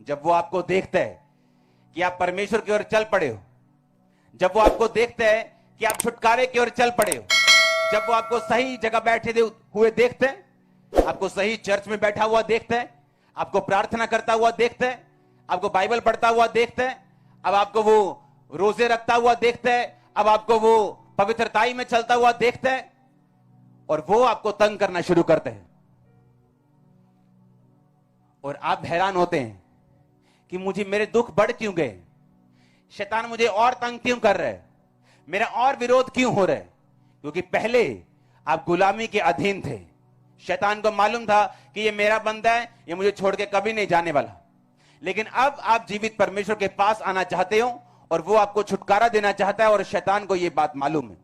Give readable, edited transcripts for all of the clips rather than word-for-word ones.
जब वो आपको देखता है कि आप परमेश्वर की ओर चल पड़े हो, जब वो आपको देखता है कि आप छुटकारे की ओर चल पड़े हो, जब वो आपको सही जगह बैठे हुए देखते हैं, आपको सही चर्च में बैठा हुआ देखता है, आपको प्रार्थना करता हुआ देखता है, आपको बाइबल पढ़ता हुआ देखता है, अब आपको वो रोजे रखता हुआ देखता है, अब आपको वो पवित्रताई में चलता हुआ देखता है, और वो आपको तंग करना शुरू करते हैं। और आप हैरान होते हैं कि मुझे मेरे दुख बढ़ क्यों गए, शैतान मुझे और तंग क्यों कर रहा है, मेरा और विरोध क्यों हो रहा है। क्योंकि पहले आप गुलामी के अधीन थे, शैतान को मालूम था कि ये मेरा बंदा है, ये मुझे छोड़ के कभी नहीं जाने वाला। लेकिन अब आप जीवित परमेश्वर के पास आना चाहते हो और वो आपको छुटकारा देना चाहता है, और शैतान को ये बात मालूम है।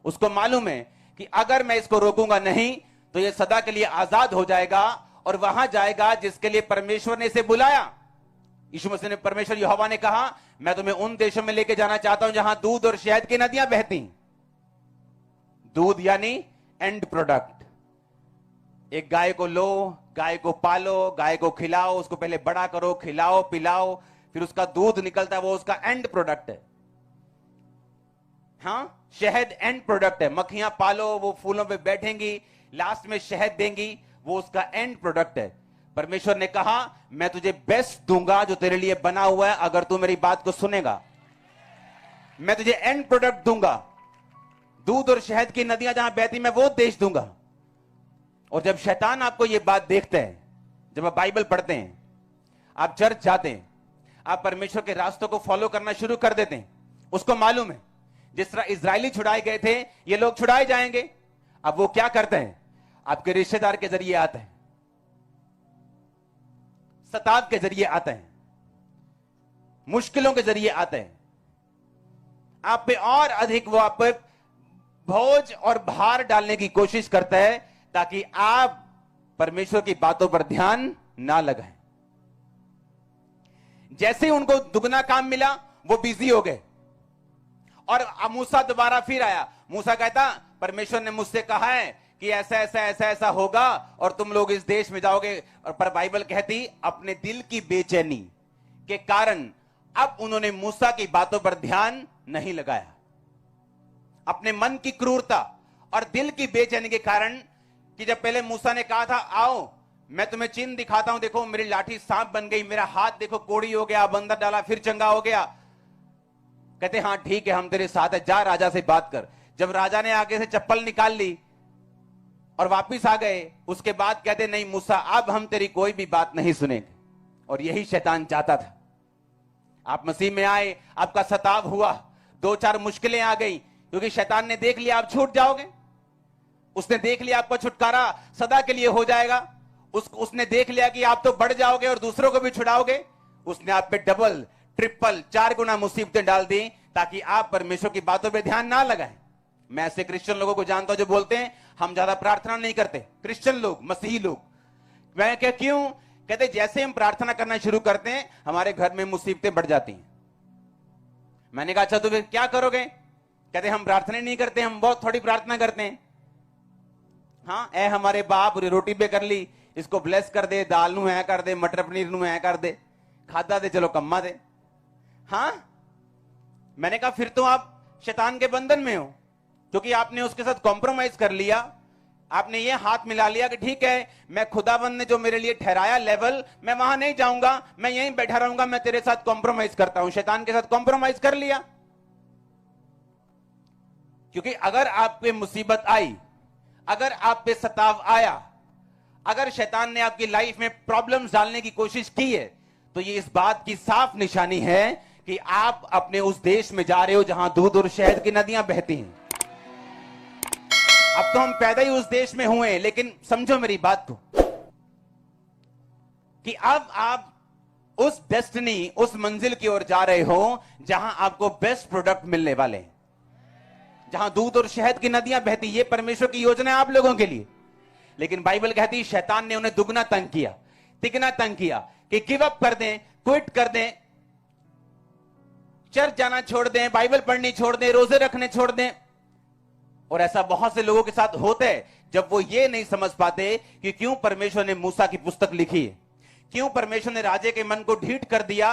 उसको मालूम है कि अगर मैं इसको रोकूंगा नहीं तो ये सदा के लिए आजाद हो जाएगा और वहां जाएगा जिसके लिए परमेश्वर ने इसे बुलाया। यीशु मसीह ने, परमेश्वर यहोवा ने कहा, मैं तुम्हें उन देशों में लेके जाना चाहता हूं जहां दूध और शहद की नदियां बहती। दूध यानी एंड प्रोडक्ट। एक गाय को लो, गाय को पालो, गाय को खिलाओ, उसको पहले बड़ा करो, खिलाओ पिलाओ, फिर उसका दूध निकलता है, वो उसका एंड प्रोडक्ट है। हाँ, शहद एंड प्रोडक्ट है। मक्खियां पालो, वो फूलों पे बैठेंगी, लास्ट में शहद देंगी, वो उसका एंड प्रोडक्ट है। परमेश्वर ने कहा, मैं तुझे बेस्ट दूंगा जो तेरे लिए बना हुआ है, अगर तू मेरी बात को सुनेगा। मैं तुझे एंड प्रोडक्ट दूंगा, दूध और शहद की नदियां जहां बहती, मैं वो देश दूंगा। और जब शैतान आपको ये बात देखते हैं, जब आप बाइबल पढ़ते हैं, आप चर्च जाते हैं, आप परमेश्वर के रास्तों को फॉलो करना शुरू कर देते हैं, उसको मालूम है जिस तरह इजरायली छुड़ाए गए थे, ये लोग छुड़ाए जाएंगे। अब वो क्या करते हैं, आपके रिश्तेदार के जरिए आते हैं, सताव के जरिए आते हैं, मुश्किलों के जरिए आते हैं, आप पे और अधिक वो आप पे बोझ और भार डालने की कोशिश करता है ताकि आप परमेश्वर की बातों पर ध्यान ना लगाएं। जैसे ही उनको दुगना काम मिला, वो बिजी हो गए। और मूसा दोबारा फिर आया। मूसा कहता, परमेश्वर ने मुझसे कहा है कि ऐसा ऐसा ऐसा ऐसा होगा और तुम लोग इस देश में जाओगे। और पर बाइबल कहती, अपने दिल की बेचैनी के कारण अब उन्होंने मूसा की बातों पर ध्यान नहीं लगाया। अपने मन की क्रूरता और दिल की बेचैनी के कारण, कि जब पहले मूसा ने कहा था, आओ मैं तुम्हें चिन्ह दिखाता हूं, देखो मेरी लाठी सांप बन गई, मेरा हाथ देखो कोड़ी हो गया, बंदर डाला फिर चंगा हो गया। कहते हाँ ठीक है, हम तेरे साथ है, जा राजा से बात कर। जब राजा ने आगे से चप्पल निकाल ली और वापिस आ गए, उसके बाद कहते नहीं मूसा, अब हम तेरी कोई भी बात नहीं सुनेंगे। और यही शैतान चाहता था। आप मसीह में आए, आपका सताव हुआ, 2-4 मुश्किलें आ गई, क्योंकि शैतान ने देख लिया आप छूट जाओगे। उसने देख लिया आपका छुटकारा सदा के लिए हो जाएगा। उसने देख लिया कि आप तो बढ़ जाओगे और दूसरों को भी छुड़ाओगे। उसने आप पे डबल, ट्रिपल, 4 गुना मुसीबतें डाल दी ताकि आप परमेश्वर की बातों पे ध्यान ना लगाएं। मैं ऐसे क्रिश्चियन लोगों को जानता हूं जो बोलते हैं हम ज्यादा प्रार्थना नहीं करते, क्रिश्चियन लोग, मसीही लोग। मैं क्या, क्यों? कहते जैसे हम प्रार्थना करना शुरू करते हैं हमारे घर में मुसीबतें बढ़ जाती हैं। मैंने कहा अच्छा तो फिर क्या करोगे? कहते हम प्रार्थना नहीं करते, हम बहुत थोड़ी प्रार्थना करते हैं। हाँ, ए हमारे बाप रोटी पे कर ली, इसको ब्लेस कर दे, दाल नू है कर दे, मटर पनीर नू है कर दे, खादा दे, चलो कम्मा दे। हाँ, मैंने कहा फिर तो आप शैतान के बंधन में हो, क्योंकि आपने उसके साथ कॉम्प्रोमाइज कर लिया। आपने ये हाथ मिला लिया कि ठीक है, मैं खुदाबंद ने जो मेरे लिए ठहराया लेवल, मैं वहां नहीं जाऊंगा, मैं यहीं बैठा रहूंगा, मैं तेरे साथ कॉम्प्रोमाइज करता हूं। शैतान के साथ कॉम्प्रोमाइज कर लिया। क्योंकि अगर आप पे मुसीबत आई, अगर आप पे सताव आया, अगर शैतान ने आपकी लाइफ में प्रॉब्लम्स डालने की कोशिश की है, तो ये इस बात की साफ निशानी है कि आप अपने उस देश में जा रहे हो जहां दूध और शहद की नदियां बहती हैं। अब तो हम पैदा ही उस देश में हुए, लेकिन समझो मेरी बात को कि अब आप उस डेस्टिनी, उस मंजिल की ओर जा रहे हो जहां आपको बेस्ट प्रोडक्ट मिलने वाले हैं, जहां दूध और शहद की नदियां बहती। ये परमेश्वर की योजना है आप लोगों के लिए। लेकिन बाइबल कहती है शैतान ने उन्हें दुगना तंग किया, तिगना तंग किया कि गिव अप कर दें, क्विट कर दें, चर्च जाना छोड़ दें, बाइबल पढ़नी छोड़ दें, रोजे रखने छोड़ दें। और ऐसा बहुत से लोगों के साथ होता है जब वो ये नहीं समझ पाते कि क्यों परमेश्वर ने मूसा की पुस्तक लिखी है, क्यों परमेश्वर ने राजे के मन को ढीठ कर दिया?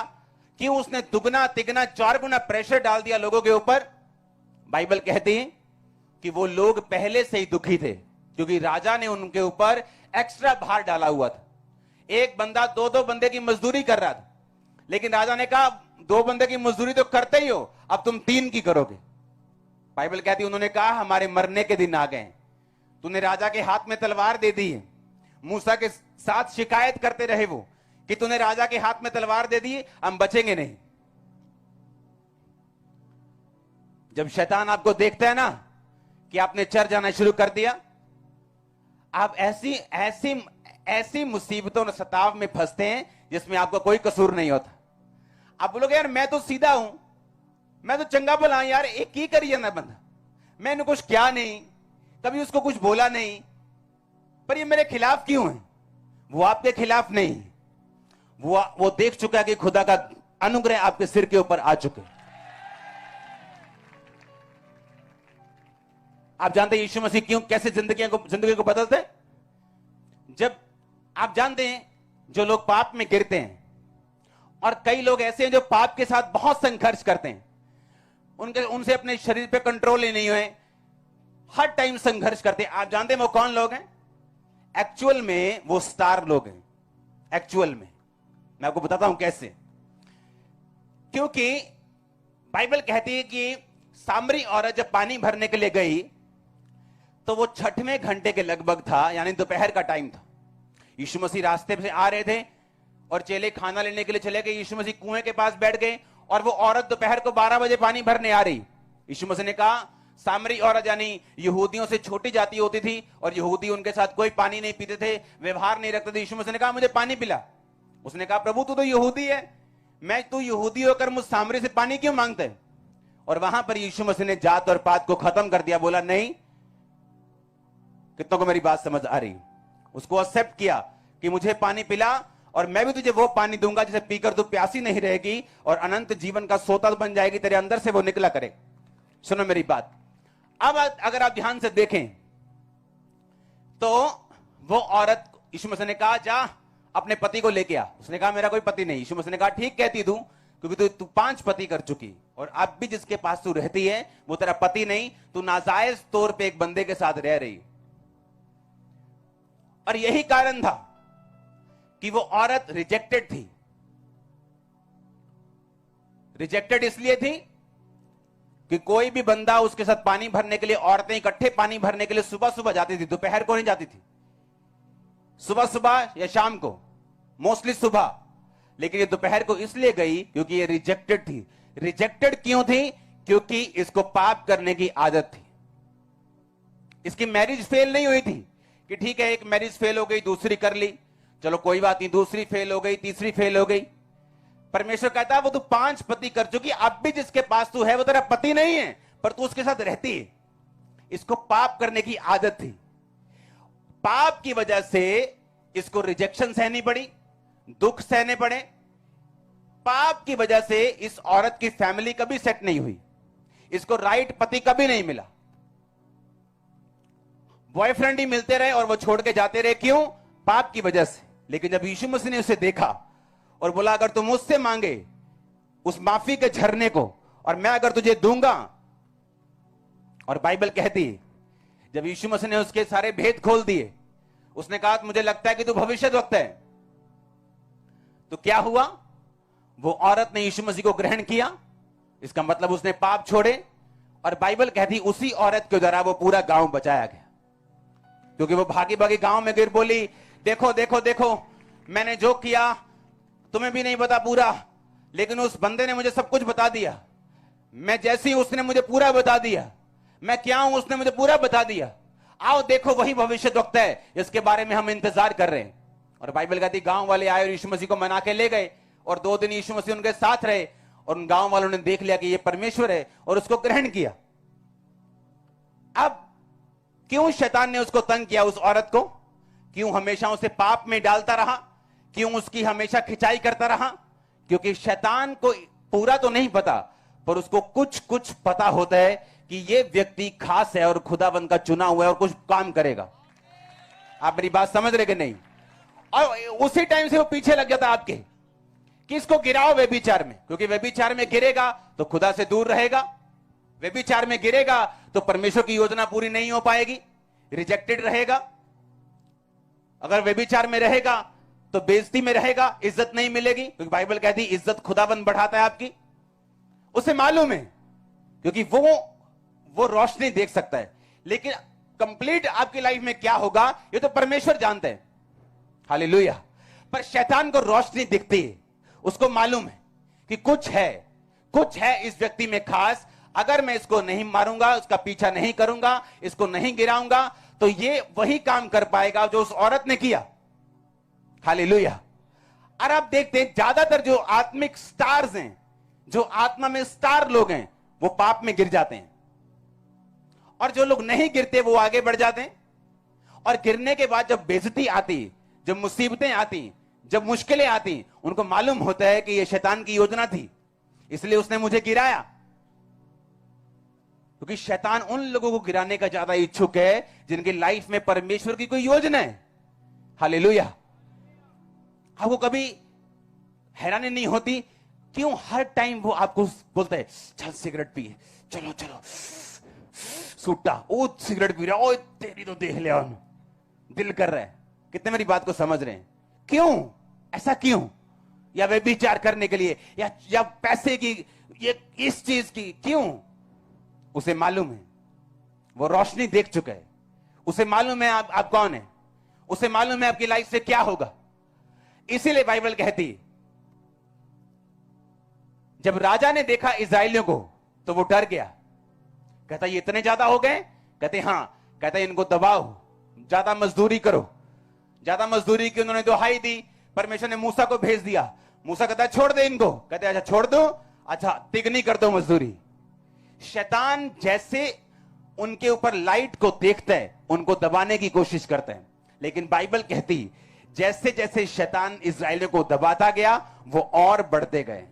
क्यों उसने दुगना तिगना 4 गुना प्रेशर डाल दिया लोगों के ऊपर? बाइबल कहती है कि वो लोग पहले से ही दुखी थे, क्योंकि राजा ने उनके ऊपर एक्स्ट्रा भार डाला हुआ था। एक बंदा 2-2 बंदे की मजदूरी कर रहा था, लेकिन राजा ने कहा 2 बंदे की मजदूरी तो करते ही हो, अब तुम 3 की करोगे। बाइबल कहती है उन्होंने कहा हमारे मरने के दिन आ गए, तूने राजा के हाथ में तलवार दे दी है। मूसा के साथ शिकायत करते रहे वो कि तूने राजा के हाथ में तलवार दे दी, हम बचेंगे नहीं। जब शैतान आपको देखता है ना कि आपने चर जाना शुरू कर दिया, आप ऐसी ऐसी ऐसी मुसीबतों और सताव में फंसते हैं जिसमें आपका कोई कसूर नहीं होता। आप बोलोगे यार मैं तो सीधा हूं, मैं तो चंगा भला यार, एक ही करिए ना बंदा, मैंने कुछ किया नहीं, कभी उसको कुछ बोला नहीं, पर ये मेरे खिलाफ क्यों है? वो आपके खिलाफ नहीं, वो देख चुका है कि खुदा का अनुग्रह आपके सिर के ऊपर आ चुके। आप जानते हैं यीशु मसीह क्यों कैसे जिंदगी को बदलते हैं? जब आप जानते हैं जो लोग पाप में गिरते हैं, और कई लोग ऐसे हैं जो पाप के साथ बहुत संघर्ष करते हैं, उनसे अपने शरीर पे कंट्रोल ही नहीं हुए, हर टाइम संघर्ष करते हैं। आप जानते हैं वो कौन लोग हैं? एक्चुअल में वो स्टार लोग हैं। एक्चुअल में मैं आपको बताता हूं कैसे। क्योंकि बाइबल कहती है कि सामरी औरत जब पानी भरने के लिए गई तो वो 6वें घंटे के लगभग था, यानी दोपहर का टाइम था। यीशु मसीह रास्ते से आ रहे थे और चेले खाना लेने के लिए चले गए। यीशु मसीह कुएं के पास बैठ गए और वो औरत दोपहर को 12 बजे पानी भरने आ रही। यीशु मसीह ने कहा, सामरी औरत यानी यहूदियों से छोटी जाति होती थी और यहूदी उनके साथ कोई पानी नहीं पीते थे, व्यवहार नहीं रखते थे। यीशु मसीह ने कहा मुझे पानी पिला। उसने कहा प्रभु तू तो यहूदी है, तू यहूदी होकर मुझ सामरी से पानी क्यों मांगते है? और वहां पर यीशु मसीह ने जात और पात को खत्म कर दिया। बोला नहीं, कितनों को मेरी बात समझ आ रही? उसको एक्सेप्ट किया कि मुझे पानी पिला और मैं भी तुझे वो पानी दूंगा जिसे पीकर तू प्यासी नहीं रहेगी और अनंत जीवन का सोता बन जाएगी, तेरे अंदर से वो निकला करे। सुनो मेरी बात। अब अगर आप ध्यान से देखें तो वो औरत, यीशु मसीह ने कहा जा अपने पति को लेके आ। उसने कहा मेरा कोई पति नहीं। यीशु मसीह ने कहा ठीक कहती तू, क्योंकि तू 5 पति कर चुकी और अब भी जिसके पास तू रहती है वो तेरा पति नहीं, तू नाजायज तौर पे एक बंदे के साथ रह रही। और यही कारण था कि वो औरत रिजेक्टेड थी। रिजेक्टेड इसलिए थी कि कोई भी बंदा उसके साथ पानी भरने के लिए, औरतें इकट्ठे पानी भरने के लिए सुबह सुबह जाती थी, दोपहर को नहीं जाती थी, सुबह सुबह या शाम को, मोस्टली सुबह। लेकिन ये दोपहर को इसलिए गई क्योंकि ये रिजेक्टेड थी। रिजेक्टेड क्यों थी? क्योंकि इसको पाप करने की आदत थी। इसकी मैरिज फेल नहीं हुई थी कि ठीक है एक मैरिज फेल हो गई, दूसरी कर ली, चलो कोई बात नहीं, दूसरी फेल हो गई, तीसरी फेल हो गई। परमेश्वर कहता है वो तू 5 पति कर चुकी, अब भी जिसके पास तू है वो तेरा पति नहीं है, पर तू उसके साथ रहती है। इसको पाप करने की आदत थी। पाप की वजह से इसको रिजेक्शन सहनी पड़ी, दुख सहने पड़े। पाप की वजह से इस औरत की फैमिली कभी सेट नहीं हुई, इसको राइट पति कभी नहीं मिला। बॉयफ्रेंड ही मिलते रहे और वो छोड़ के जाते रहे। क्यों? पाप की वजह से। लेकिन जब यीशु मसीह ने उसे देखा और बोला अगर तुम मुझसे मांगे उस माफी के झरने को और मैं अगर तुझे दूंगा, और बाइबल कहती है जब यीशु मसीह ने उसके सारे भेद खोल दिए, उसने कहा मुझे लगता है कि तू भविष्यद्वक्ता है। तो क्या हुआ? वो औरत ने यीशु मसीह को ग्रहण किया, इसका मतलब उसने पाप छोड़े। और बाइबल कहती उसी औरत के द्वारा वो पूरा गांव बचाया गया, क्योंकि वो भागी भागी गांव में गिर बोली देखो देखो देखो मैंने जो किया तुम्हें भी नहीं पता पूरा, लेकिन उस बंदे ने मुझे सब कुछ बता दिया। मैं जैसी उसने मुझे पूरा बता दिया, मैं क्या हूं उसने मुझे पूरा बता दिया। आओ देखो वही भविष्यद्वक्ता है, इसके बारे में हम इंतजार कर रहे हैं। और बाइबल कहती गांव वाले आए और यीशु मसीह को मना के ले गए और 2 दिन यीशु मसीह उनके साथ रहे और उन गांव वालों ने देख लिया कि ये परमेश्वर है और उसको ग्रहण किया। अब क्यों शैतान ने उसको तंग किया, उस औरत को? क्यों हमेशा उसे पाप में डालता रहा? क्यों उसकी हमेशा खिंचाई करता रहा? क्योंकि शैतान को पूरा तो नहीं पता, पर उसको कुछ कुछ पता होता है कि ये व्यक्ति खास है और खुदावंद का चुना हुआ है और कुछ काम करेगा। आप मेरी बात समझ रहे कि नहीं? और उसी टाइम से वो पीछे लग जाता आपके कि इसको गिराओ व्यभिचार में, क्योंकि व्यभिचार में गिरेगा तो खुदा से दूर रहेगा, व्यभिचार में गिरेगा तो परमेश्वर की योजना पूरी नहीं हो पाएगी, रिजेक्टेड रहेगा। अगर व्यभिचार में रहेगा तो बेइज्जती में रहेगा, इज्जत नहीं मिलेगी, क्योंकि बाइबल कहती है इज्जत खुदाबंद बढ़ाता है आपकी। उसे मालूम है, क्योंकि वो रोशनी देख सकता है, लेकिन कंप्लीट आपकी लाइफ में क्या होगा ये तो परमेश्वर जानते हैं। हालेलुया। पर शैतान को रोशनी दिखती है, उसको मालूम है कि कुछ है इस व्यक्ति में खास, अगर मैं इसको नहीं मारूंगा, उसका पीछा नहीं करूंगा, इसको नहीं गिराऊंगा, तो ये वही काम कर पाएगा जो उस औरत ने किया। हालेलुया। और आप देखते हैं ज्यादातर जो आत्मिक स्टार्स हैं, जो आत्मा में स्टार लोग हैं, वो पाप में गिर जाते हैं, और जो लोग नहीं गिरते वो आगे बढ़ जाते हैं। और गिरने के बाद जब बेइज्जती आती, जब मुसीबतें आती, जब मुश्किलें आती, उनको मालूम होता है कि यह शैतान की योजना थी, इसलिए उसने मुझे गिराया। क्योंकि शैतान उन लोगों को गिराने का ज्यादा इच्छुक है जिनकी लाइफ में परमेश्वर की कोई योजना है। हालेलुया। आपको कभी हैरानी नहीं होती क्यों हर टाइम वो आपको बोलता है चल सिगरेट पिए, चलो चलो, सूटा ओ सिगरेट पी रहा, ओ तेरी तो देख लिया, दिल कर रहा है। कितने मेरी बात को समझ रहे हैं? क्यों ऐसा क्यों? या व्यभिचार करने के लिए, या पैसे की, ये इस चीज की, क्यों? उसे मालूम है, वो रोशनी देख चुका है, उसे मालूम है आप कौन है, उसे मालूम है आपकी लाइफ से क्या होगा। इसीलिए बाइबल कहती है जब राजा ने देखा इस्राएलियों को तो वो डर गया। कहता ये इतने ज्यादा हो गए? कहते हाँ। कहता इनको दबाओ, ज्यादा मजदूरी करो। ज्यादा मजदूरी की उन्होंने दुहाई दी। परमेश्वर ने मूसा को भेज दिया। मूसा कहता छोड़ दे इनको। कहते अच्छा छोड़ दो, अच्छा तिगनी कर दो मजदूरी। शैतान जैसे उनके ऊपर लाइट को देखता है, उनको दबाने की कोशिश करता है। लेकिन बाइबल कहती जैसे जैसे शैतान इस्राएलियों को दबाता गया वो और बढ़ते गए।